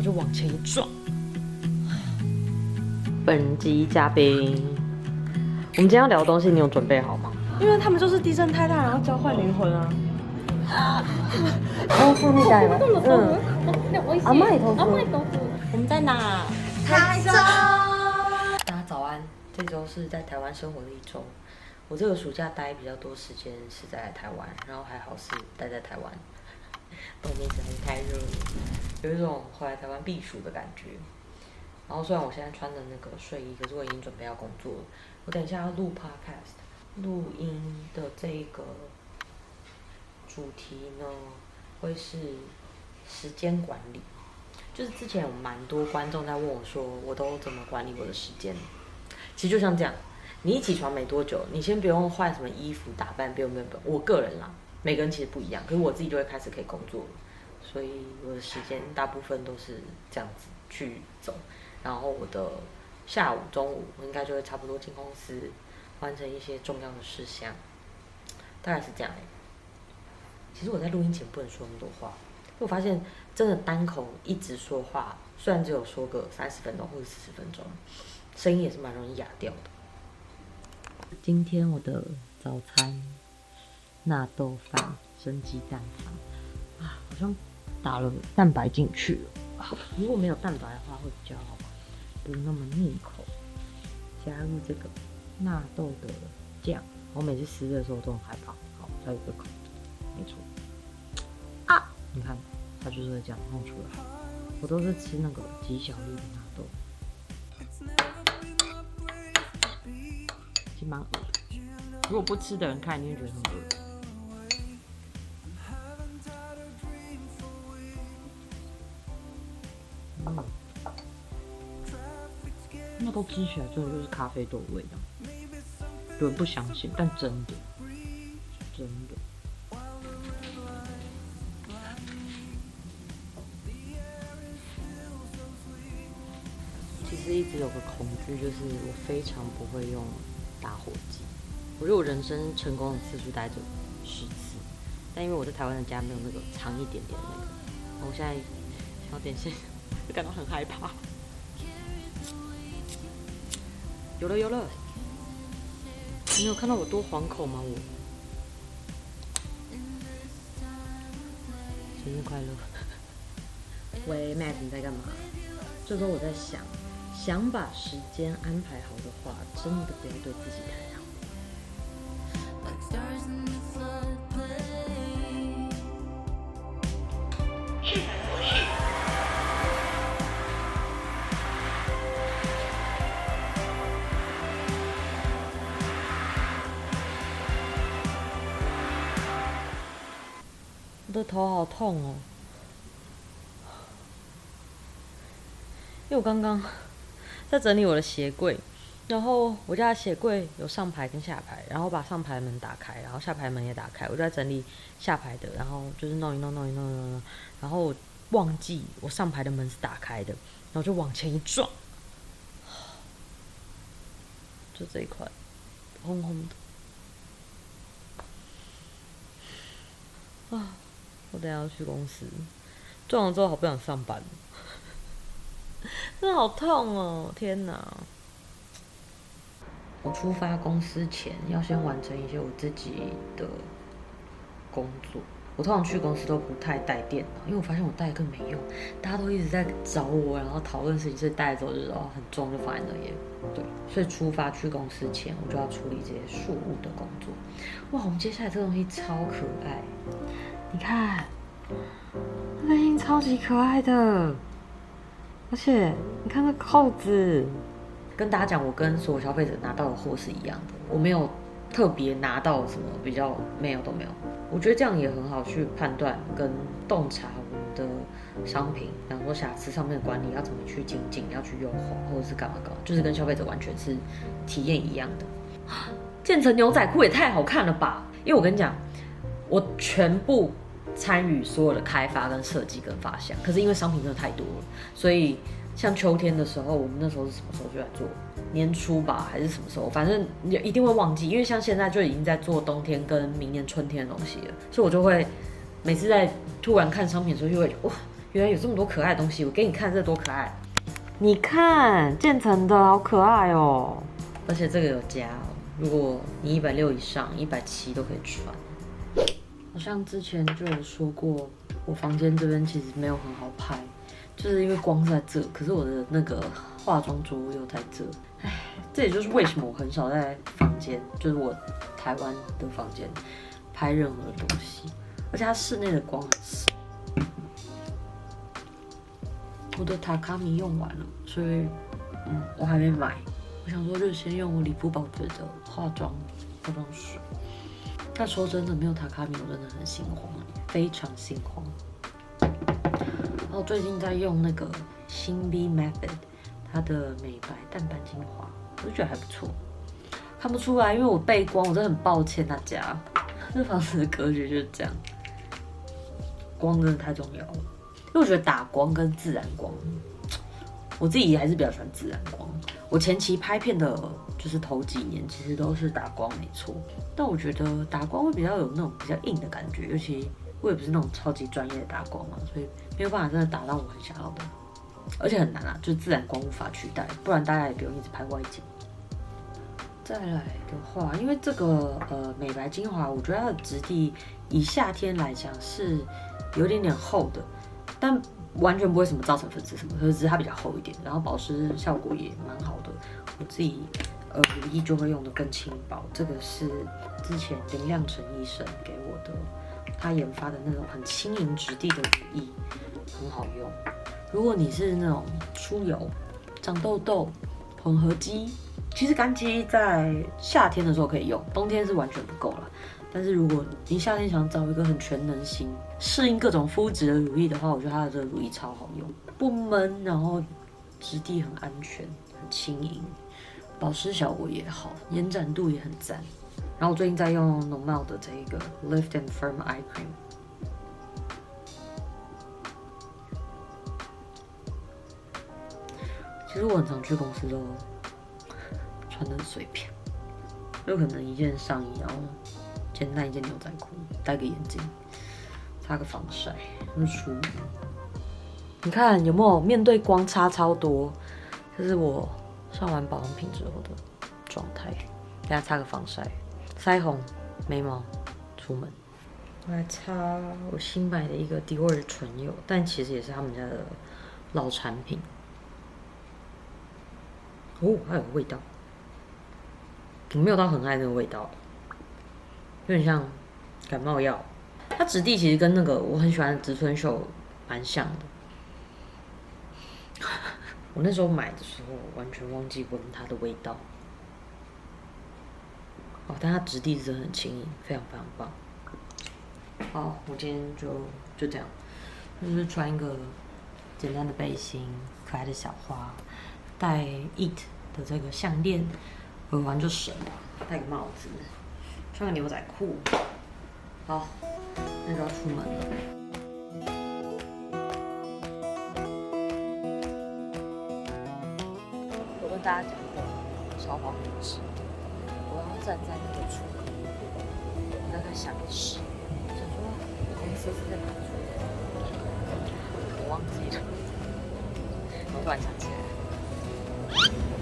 后就往前一撞。本集嘉宾，我们今天要聊的东西，你有准备好吗？因为他们就是地震太大，然后交换灵魂啊。哦，富丽带了。阿麦头夫。我们在哪？台中。大家早安，这周是在台湾生活的一周。我这个暑假待比较多时间是在台湾，然后还好是待在台湾。外面实在是太热了，有一种回来台湾避暑的感觉。然后虽然我现在穿的那个睡衣，可是我已经准备要工作了。我等一下要录 podcast， 录音的这个主题呢，会是时间管理。就是之前有蛮多观众在问我说，我都怎么管理我的时间？其实就像这样，你一起床没多久，你先不用换什么衣服打扮，不用，我个人啦，每个人其实不一样，可是我自己就会开始可以工作了，所以我的时间大部分都是这样子去走。然后我的下午、中午，我应该就会差不多进公司，完成一些重要的事项，大概是这样。其实我在录音前不能说那么多话，因为我发现真的单口一直说话，虽然只有说个30分钟或者40分钟，声音也是蛮容易哑掉的。今天我的早餐纳豆饭、生鸡蛋饭啊，好像打了蛋白进去了啊。如果没有蛋白的话，会比较好。不那么腻口，加入这个纳豆的酱，我每次吃的时候都很害怕。好，再一个口，没错。啊，你看，它就是会这样弄出来。我都是吃那个极小粒的纳豆，其实蛮恶的。如果不吃的人看，一定会觉得很恶。纳豆吃起来真的就是咖啡豆的味道，有人不相信，但真的。其实一直有个恐惧，就是我非常不会用打火机。我觉得我人生成功的次数大概就10次，但因为我在台湾的家没有那个长一点点的那个，我现在想要点心，就感到很害怕。有了！你有看到我多惶口吗？我生日快乐！喂 ，Matt， 你在干嘛？这时候我在想把时间安排好的话，真的不要对自己太好。我的头好痛哦，因为我刚刚在整理我的鞋柜，然后我家的鞋柜有上排跟下排，然后把上排门打开，然后下排门也打开，我就在整理下排的，然后就是弄一弄，然后我忘记我上排的门是打开的，然后就往前一撞，就这一块红红的啊。我等一下要去公司，撞了之后好不想上班，真的好痛哦！天哪！我出发公司前要先完成一些我自己的工作。我通常去公司都不太带电脑，因为我发现我带更没用，大家都一直在找我，然后讨论事情，所以带走就是很重，就放在那里。对，所以出发去公司前，我就要处理这些事务的工作。哇，我们接下来这个东西超可爱。你看，那个音超级可爱的，而且你看那扣子，跟大家讲，我跟所有消费者拿到的货是一样的，我没有特别拿到什么比较，没有都没有。我觉得这样也很好去判断跟洞察我们的商品，比方说瑕疵上面的管理要怎么去精进，要去优化，或者是干嘛，就是跟消费者完全是体验一样的。渐层牛仔裤也太好看了吧！因为我跟你讲，我全部参与所有的开发跟设计跟发想，可是因为商品真的太多了，所以像秋天的时候，我们那时候是什么时候就在做？年初吧，还是什么时候？反正一定会忘记，因为像现在就已经在做冬天跟明年春天的东西了，所以我就会每次在突然看商品的时候，就会哇，原来有这么多可爱的东西，我给你看这多可爱。你看渐层的好可爱哦，而且这个有加哦，如果你160以上，170都可以穿。好像之前就有说过，我房间这边其实没有很好拍，就是因为光是在这，可是我的那个化妆桌又在这，唉，这也就是为什么我很少在房间，就是我台湾的房间拍任何的东西，而且它室内的光很少。我的塔卡米用完了，所以我还没买。我想说就先用我理肤宝贝的化妆水。但说真的，没有塔卡米，我真的很心慌，非常心慌。然后最近在用那个新 B Method 它的美白淡斑精华，我就觉得还不错。看不出来，因为我背光，我真的很抱歉大家。这房子的格局就是这样，光真的太重要了。因为我觉得打光跟自然光，我自己还是比较喜欢自然光。我前期拍片的，就是头几年其实都是打光没错，但我觉得打光会比较有那种比较硬的感觉，尤其我也不是那种超级专业的打光嘛，所以没有办法真的打到我很想要的，而且很难啊，就是自然光无法取代，不然大家也不用一直拍外景。再来的话，因为这个美白精华，我觉得它的质地以夏天来讲是有点厚的。但完全不会什么造成粉刺什么，只是它比较厚一点，然后保湿效果也蛮好的。我自己乳液就会用的更轻薄，这个是之前林亮成医生给我的，他研发的那种很轻盈质地的乳液，很好用。如果你是那种出油、长痘痘、混合肌，其实干肌在夏天的时候可以用，冬天是完全不够了。但是如果你夏天想找一个很全能型、适应各种肤质的乳液的话，我觉得它的这个乳液超好用，不闷，然后质地很安全、很轻盈，保湿效果也好，延展度也很赞。然后我最近在用浓茂的这一个 Lift and Firm Eye Cream， 其实我很常去公司都穿的随便，有可能一件上衣，然后简单一件牛仔裤，戴个眼镜，擦个防晒，就出门。你看有没有面对光差超多？这是我上完保养品之后的状态。等下擦个防晒，腮红、眉毛，出门。我来擦我新买的一个迪奥的唇釉，但其实也是他们家的老产品。哦，还有味道，我没有到很爱那个味道。有点像感冒药，它质地其实跟那个我很喜欢的植村秀蛮像的。我那时候买的时候完全忘记闻它的味道。哦，但它质地真的很轻盈，非常非常棒。好，我今天就这样，就是穿一个简单的背心，可爱的小花，戴 EAT 的这个项链，耳环就省了，戴个帽子。穿个牛仔裤，好，那就要出门了。我跟大家讲过，超好吃。我要站在那个出口，我大概想个10秒，想说公司是在哪出口，我忘记了，我突然想起来了，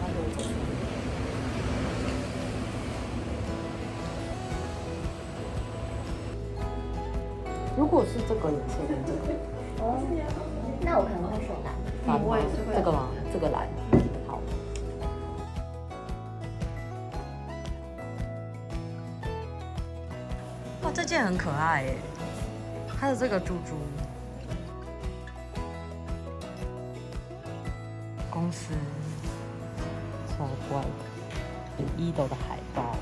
那就出。如果是这个颜色跟这个，哦，那我可能会选蓝。我也是会这个吗？这个蓝，好。哇，这件很可爱耶，它的这个猪猪，公司超怪，有1斗的海报。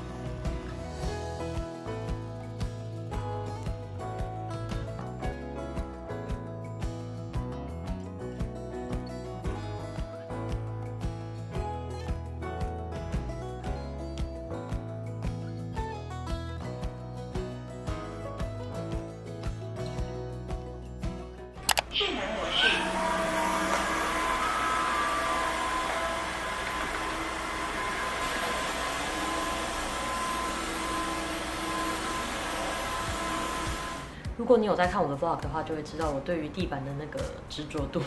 如果你有在看我的 vlog 的话，就会知道我对于地板的那个执着度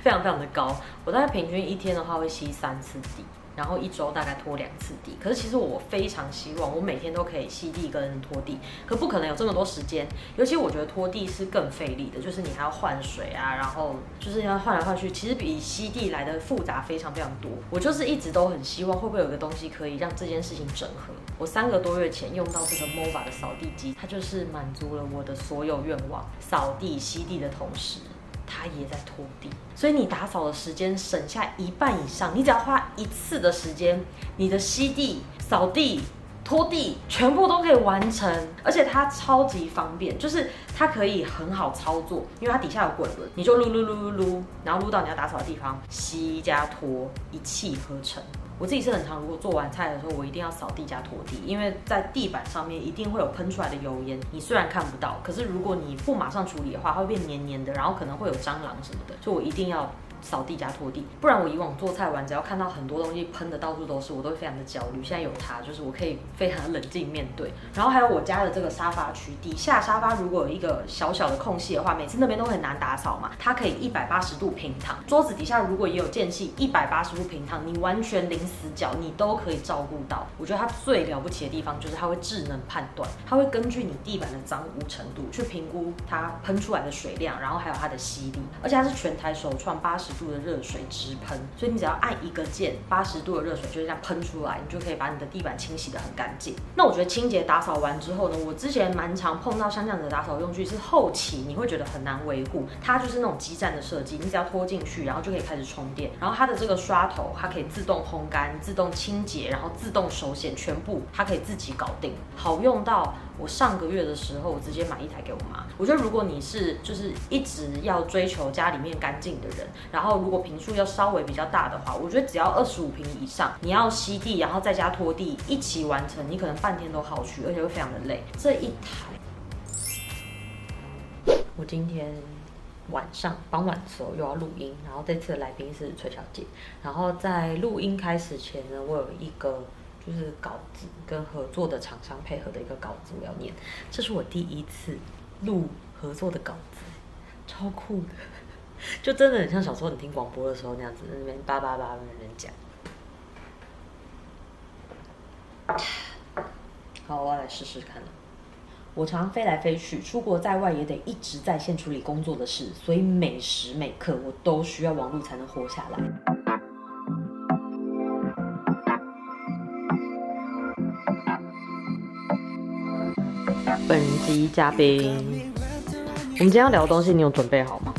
非常的高。我大概平均一天的话会吸3次地。然后1周大概拖2次地，可是其实我非常希望我每天都可以吸地跟拖地，可不可能有这么多时间。尤其我觉得拖地是更费力的，就是你还要换水啊，然后就是要换来换去，其实比吸地来的复杂非常非常多。我就是一直都很希望会不会有个东西可以让这件事情整合。我3个多月前用到这个 MOVA 的扫地机，它就是满足了我的所有愿望，扫地吸地的同时。它也在拖地，所以你打扫的时间省下1半以上，你只要花1次的时间，你的吸地、扫地、拖地全部都可以完成，而且它超级方便，就是它可以很好操作，因为它底下有滚轮，你就撸，然后撸到你要打扫的地方，吸加拖一气呵成。我自己是很常，如果做完菜的时候，我一定要扫地加拖地，因为在地板上面一定会有喷出来的油烟，你虽然看不到，可是如果你不马上处理的话，它会变黏黏的，然后可能会有蟑螂什么的，所以我一定要扫地加拖地，不然我以往做菜完，只要看到很多东西喷的到处都是，我都会非常的焦虑。现在有它，就是我可以非常冷静面对。然后还有我家的这个沙发区，底下沙发如果有一个小小的空隙的话，每次那边都很难打扫嘛，它可以180度平躺。桌子底下如果也有间隙，180度平躺，你完全零死角，你都可以照顾到。我觉得它最了不起的地方就是它会智能判断，它会根据你地板的脏污程度去评估它喷出来的水量，然后还有它的吸力，而且它是全台首创80度的热水直喷，所以你只要按一个键，80度的热水就会这样喷出来，你就可以把你的地板清洗得很干净。那我觉得清洁打扫完之后呢，我之前蛮常碰到像这样子的打扫用具，是后期你会觉得很难维护，它就是那种基站的设计，你只要拖进去，然后就可以开始充电，然后它的这个刷头，它可以自动烘干、自动清洁，然后自动手洗，全部它可以自己搞定，好用到我上个月的时候，我直接买一台给我妈。我觉得如果你是就是一直要追求家里面干净的人，然后如果坪数要稍微比较大的话，我觉得只要25坪以上，你要吸地，然后再加拖地一起完成，你可能半天都耗去，而且会非常的累。这一台，我今天晚上傍晚的时候又要录音，然后这次的来宾是崔小姐。然后在录音开始前呢，我有一个就是稿子跟合作的厂商配合的一个稿子，我要念。这是我第一次录合作的稿子，超酷的，就真的很像小时候你听广播的时候那样子，在那边叭叭叭那边讲。好，我要来试试看了。我常飞来飞去，出国在外也得一直在线处理工作的事，所以每时每刻我都需要网络才能活下来。本集嘉宾，我们今天要聊的东西，你有准备好吗？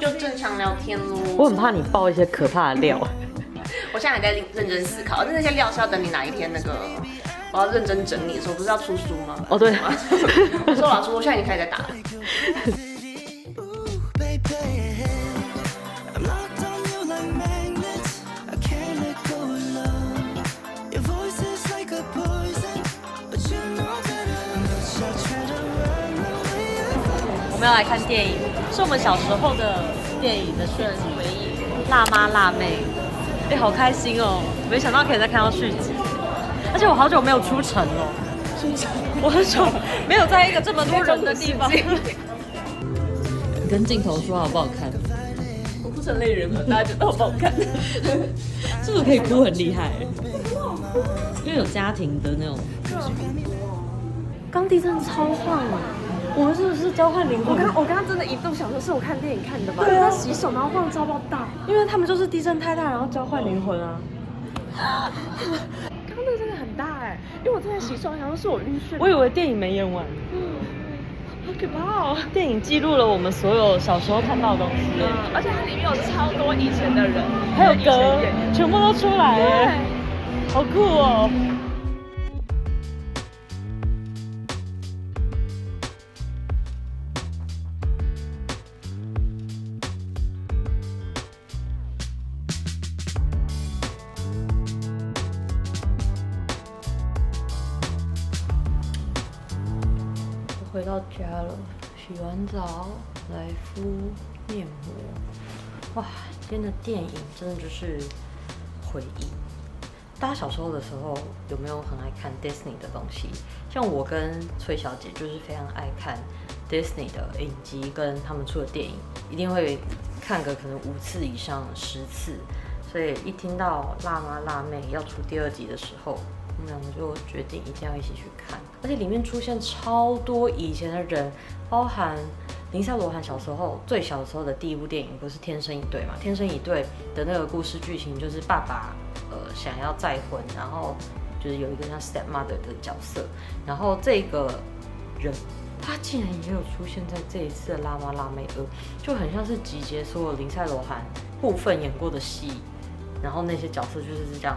就正常聊天喽。我很怕你爆一些可怕的料。我现在还在认真思考，那些料是要等你哪一天那个我要认真整理的时候，不是要出书吗？哦，对。我说老师，我现在已经开始在打了。我们要来看电影，是我们小时候的电影的续集，回忆《辣妈辣妹》。哎，好开心哦！没想到可以再看到续集，而且我好久没有出城了。我很久没有在一个这么多人的地方。你跟镜头说好不好看？我哭成泪人了，大家觉得好不好看？是不是可以哭很厉害？因为有家庭的那种。刚地真的超晃啊！我们是不是交换灵魂？我刚刚真的一度想说，是我看电影看的吧？对啊，洗手然后晃超爆大，因为他们就是地震太大，然后交换灵魂啊。刚刚那个真的很大哎，因为我正在洗手，想说是我晕眩。我以为电影没演完。好可怕哦！电影记录了我们所有小时候看到的东西，而且它里面有超多以前的人，还有歌，全部都出来耶，好酷哦！回到家了，洗完澡来敷面膜。哇，今天的电影真的就是回忆。大家小时候的时候有没有很爱看 Disney 的东西？像我跟崔小姐就是非常爱看 Disney 的影集跟他们出的电影，一定会看个可能5次以上、10次。所以一听到辣妈辣妹要出第2集的时候，我们两个就决定一定要一起去看。而且里面出现超多以前的人，包含林赛·罗韩小时候最小的时候的第一部电影不是《天生一对》嘛？《天生一对》的那个故事剧情就是爸爸想要再婚，然后就是有一个像 stepmother 的角色，然后这个人他竟然也有出现在这一次的《辣妈辣妹2》，就很像是集结所有林赛·罗韩部分演过的戏，然后那些角色就是这样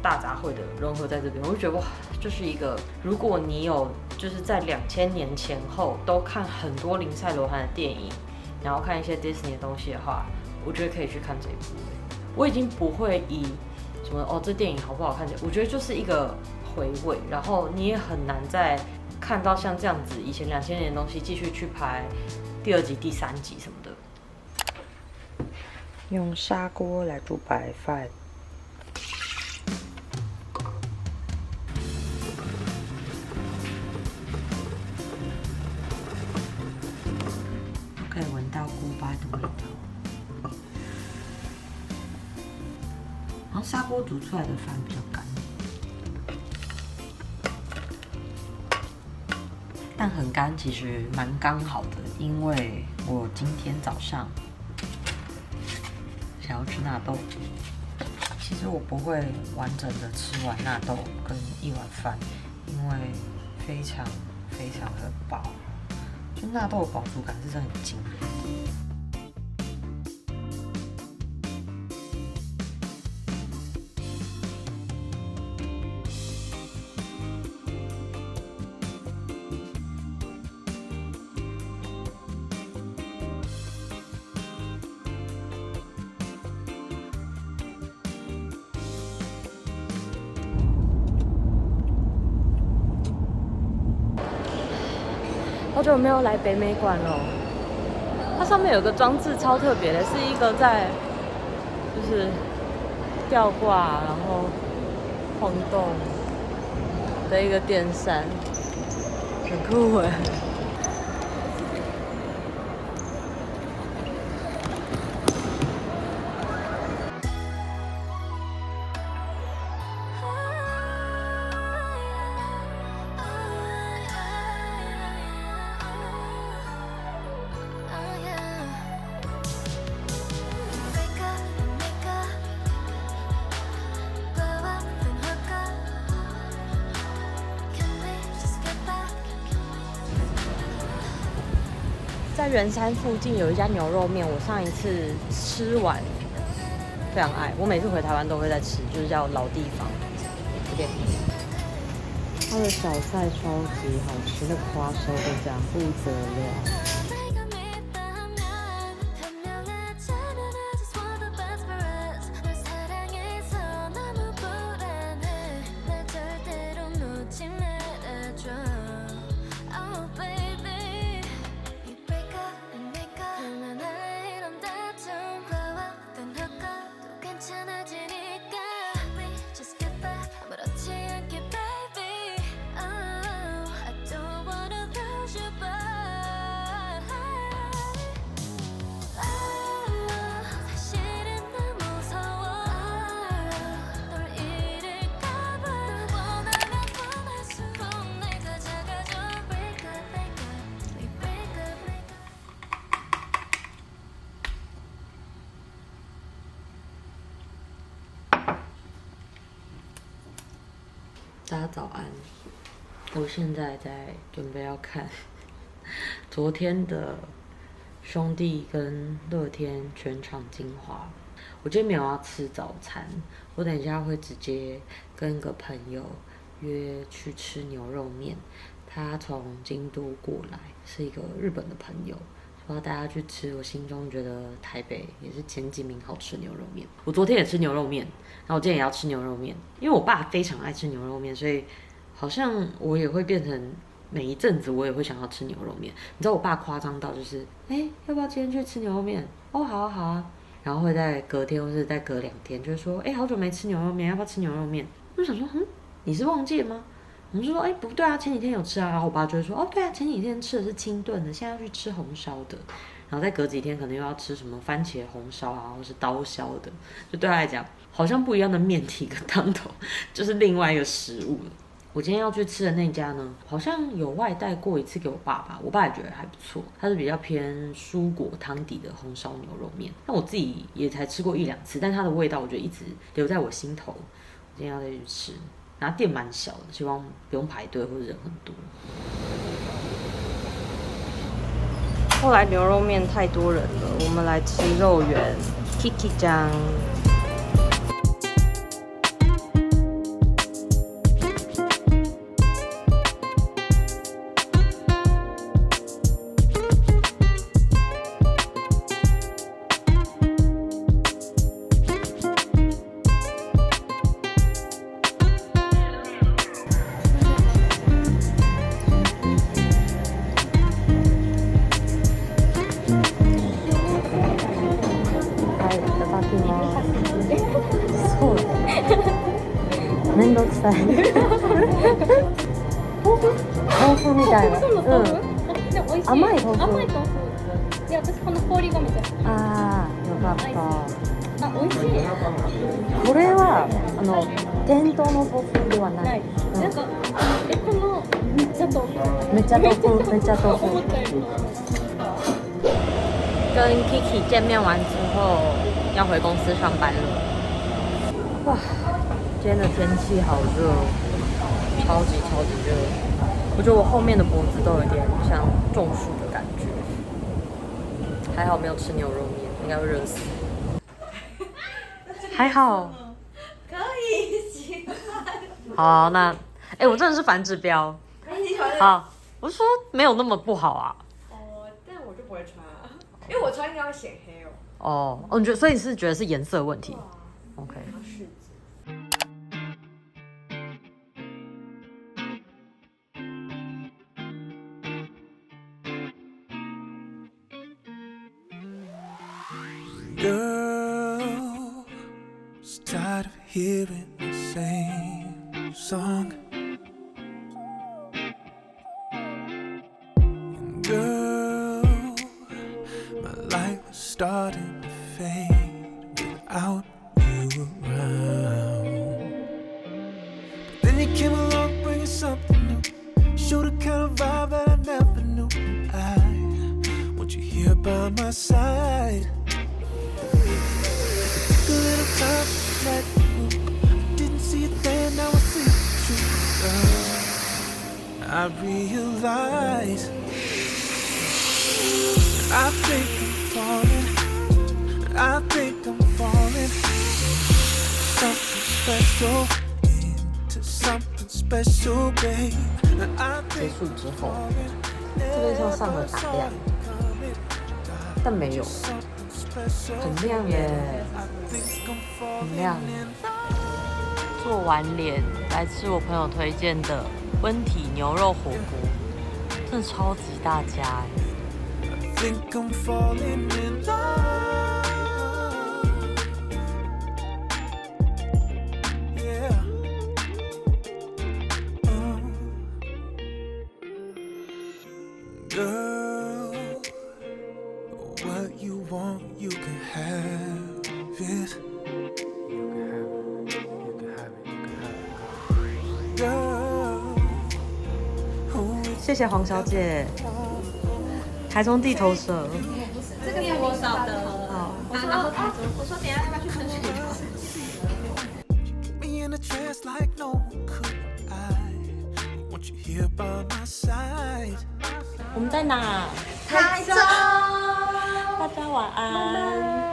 大杂烩的融合在这边，我就觉得哇，就是一个如果你有就是在2000年前后都看很多林赛·罗韩的电影，然后看一些 Disney 的东西的话，我觉得可以去看这一部。我已经不会以什么这电影好不好看，我觉得就是一个回味，然后你也很难再看到像这样子以前2000年的东西继续去拍第2集、第3集什么的。用砂锅来煮白饭。可以闻到锅巴的味道，然后砂锅煮出来的饭比较干，但很干其实蛮刚好的，因为我今天早上想要吃纳豆，其实我不会完整的吃完纳豆跟1碗饭，因为非常非常的饱。就纳豆的饱足感是真的很惊人。好久没有来北美馆了，它上面有个装置超特别的，是一个在就是吊挂然后晃动的一个电扇，很酷哎。在圆山附近有一家牛肉面，我上一次吃完非常爱，我每次回台湾都会在吃，就是叫老地方这边。它的小菜超级好吃，那花烧跟这样不得了。大家早安，我现在在准备要看昨天的兄弟跟乐天全场精华。我今天没有要吃早餐，我等一下会直接跟个朋友约去吃牛肉面。他从京都过来，是一个日本的朋友，说要带他去吃我心中觉得台北也是前几名好吃的牛肉面。我昨天也吃牛肉面，然后我今天也要吃牛肉面，因为我爸非常爱吃牛肉面，所以好像我也会变成每一阵子我也会想要吃牛肉面。你知道我爸夸张到就是，要不要今天去吃牛肉面？哦，好啊好啊。然后会在隔天或是再隔2天，就是说，好久没吃牛肉面，要不要吃牛肉面？我就想说，你是忘记了吗？我们就说，不对啊，前几天有吃啊。然后我爸就会说，对啊，前几天吃的是清炖的，现在要去吃红烧的。然后再隔几天可能又要吃什么番茄红烧啊，或是刀削的，就对他来讲，好像不一样的面体跟汤头就是另外一个食物了。我今天要去吃的那家呢，好像有外带过一次给我爸爸，我爸也觉得还不错。它是比较偏蔬果汤底的红烧牛肉面，但我自己也才吃过1-2次，但它的味道我觉得一直留在我心头。我今天要再去吃，然后店蛮小的，希望不用排队或者人很多。后来牛肉面太多人了，我们来吃肉圆 Kiki 酱。めんどくさい。豆腐みたいな。でも美味しい。甘い豆腐。甘い豆腐。いや、私この氷がめちゃ好き。ああ、よかった。美味しい。これは店頭の豆腐ではない。なんかこのめっちゃ豆腐。めっちゃ豆腐。めっちゃ豆腐。跟 Kiki 见面完之后，要回公司上班了。哇，今天的天气好热，超级热。我觉得我后面的脖子都有点像中暑的感觉。还好没有吃牛肉面，应该会热死。还好。可以喜欢。好，那我真的是反指标。好，我是说没有那么不好啊。但我就不会穿啊，因为我穿应该会显黑哦。你觉得，所以你是觉得是颜色问题 ？OK。Girl, is tired of hearing the same song. And girl, my life was starting to fade without you around. But then you came along bringing something new. Showed the kind of vibe that I never knew. I want you here by my side. A little time to let you go. I didn't see it then, now I see it true. Girl, I realize I think I'm falling. I think I'm falling. Something special into something special, babe. I 结 think 束之 I'm 后， falling. 这边像上了打亮，但没有，很亮耶，很亮。做完脸来吃我朋友推荐的温体牛肉火锅，真的超级大家耶。I think I'm falling in love. Yeah. Girl, what you want, you can have it. You can have it. You can have it. You can have it. Girl, who is 谢谢黄小姐，台中地头蛇。这个是我找的。好。然后我说等一下要不要去喷水？ me in a trance like no one could. I want you here by my side. 我们在哪？台中。大家晚安。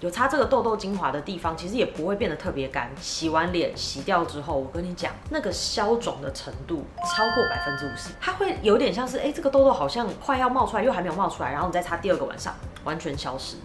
有擦这个痘痘精华的地方，其实也不会变得特别干。洗完脸洗掉之后，我跟你讲，那个消肿的程度超过50%，它会有点像是这个痘痘好像快要冒出来，又还没有冒出来，然后你再擦第2个晚上，完全消失。